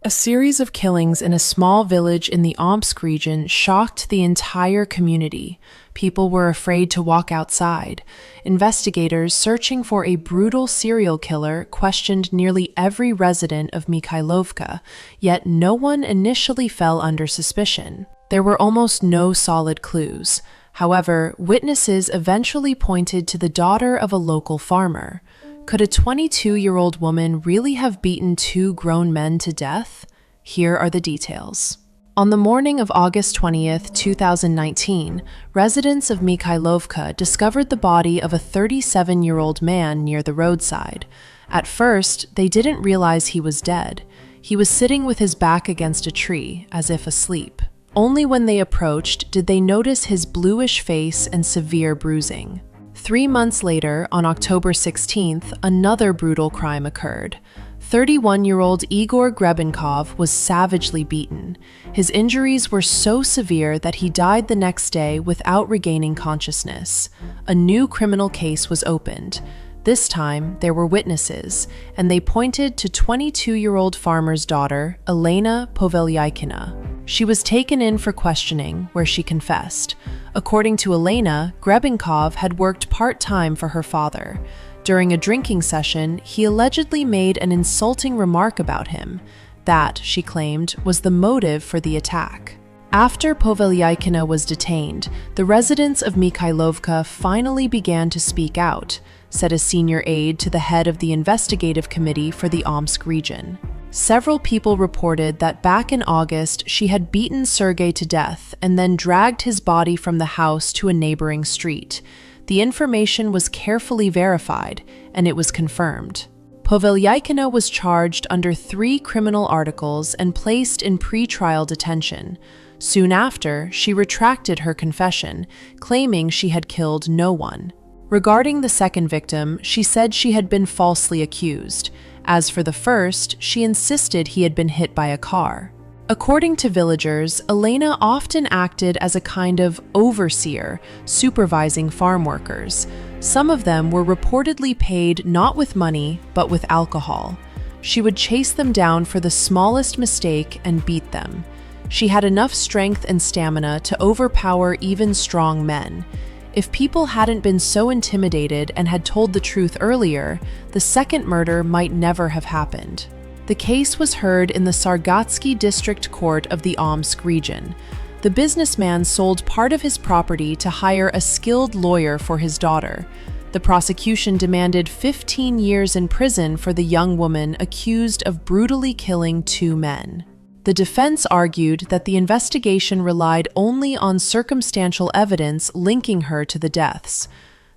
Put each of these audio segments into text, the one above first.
A series of killings in a small village in the Omsk region shocked the entire community. People were afraid to walk outside. Investigators searching for a brutal serial killer questioned nearly every resident of Mikhaylovka, yet no one initially fell under suspicion. There were almost no solid clues. However, witnesses eventually pointed to the daughter of a local farmer. Could a 22-year-old woman really have beaten two grown men to death? Here are the details. On the morning of August 20th, 2019, residents of Mikhaylovka discovered the body of a 37-year-old man near the roadside. At first, they didn't realize he was dead. He was sitting with his back against a tree, as if asleep. Only when they approached did they notice his bluish face and severe bruising. 3 months later, on October 16th, another brutal crime occurred. 31-year-old Igor Grebenkov was savagely beaten. His injuries were so severe that he died the next day without regaining consciousness. A new criminal case was opened. This time, there were witnesses, and they pointed to 22-year-old farmer's daughter, Elena Povelyakina. She was taken in for questioning, where she confessed. According to Elena, Grebenkov had worked part-time for her father. During a drinking session, he allegedly made an insulting remark about him. That, she claimed, was the motive for the attack. After Povelyakina was detained, the residents of Mikhaylovka finally began to speak out, said a senior aide to the head of the investigative committee for the Omsk region. Several people reported that back in August, she had beaten Sergei to death and then dragged his body from the house to a neighboring street. The information was carefully verified, and it was confirmed. Povelyakina was charged under 3 criminal articles and placed in pre-trial detention. Soon after, she retracted her confession, claiming she had killed no one. Regarding the second victim, she said she had been falsely accused. As for the first, she insisted he had been hit by a car. According to villagers, Elena often acted as a kind of overseer, supervising farm workers. Some of them were reportedly paid not with money, but with alcohol. She would chase them down for the smallest mistake and beat them. She had enough strength and stamina to overpower even strong men. If people hadn't been so intimidated and had told the truth earlier, the second murder might never have happened. The case was heard in the Sargatsky District Court of the Omsk region. The businessman sold part of his property to hire a skilled lawyer for his daughter. The prosecution demanded 15 years in prison for the young woman accused of brutally killing 2 men. The defense argued that the investigation relied only on circumstantial evidence linking her to the deaths.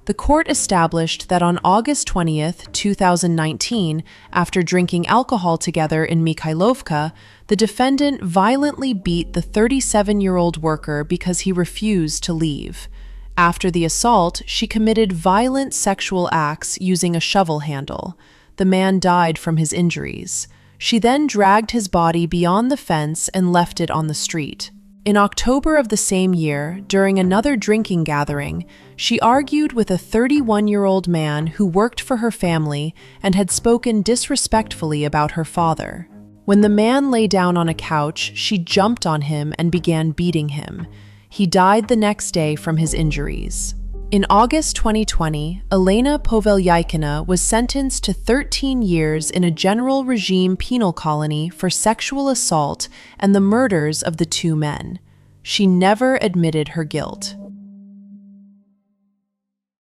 The court established that on August 20th, 2019, after drinking alcohol together in Mikhaylovka, the defendant violently beat the 37-year-old worker because he refused to leave. After the assault, she committed violent sexual acts using a shovel handle. The man died from his injuries. She then dragged his body beyond the fence and left it on the street. In October of the same year, during another drinking gathering, she argued with a 31-year-old man who worked for her family and had spoken disrespectfully about her father. When the man lay down on a couch, she jumped on him and began beating him. He died the next day from his injuries. In August 2020, Elena Povelyakina was sentenced to 13 years in a general regime penal colony for sexual assault and the murders of the 2 men. She never admitted her guilt.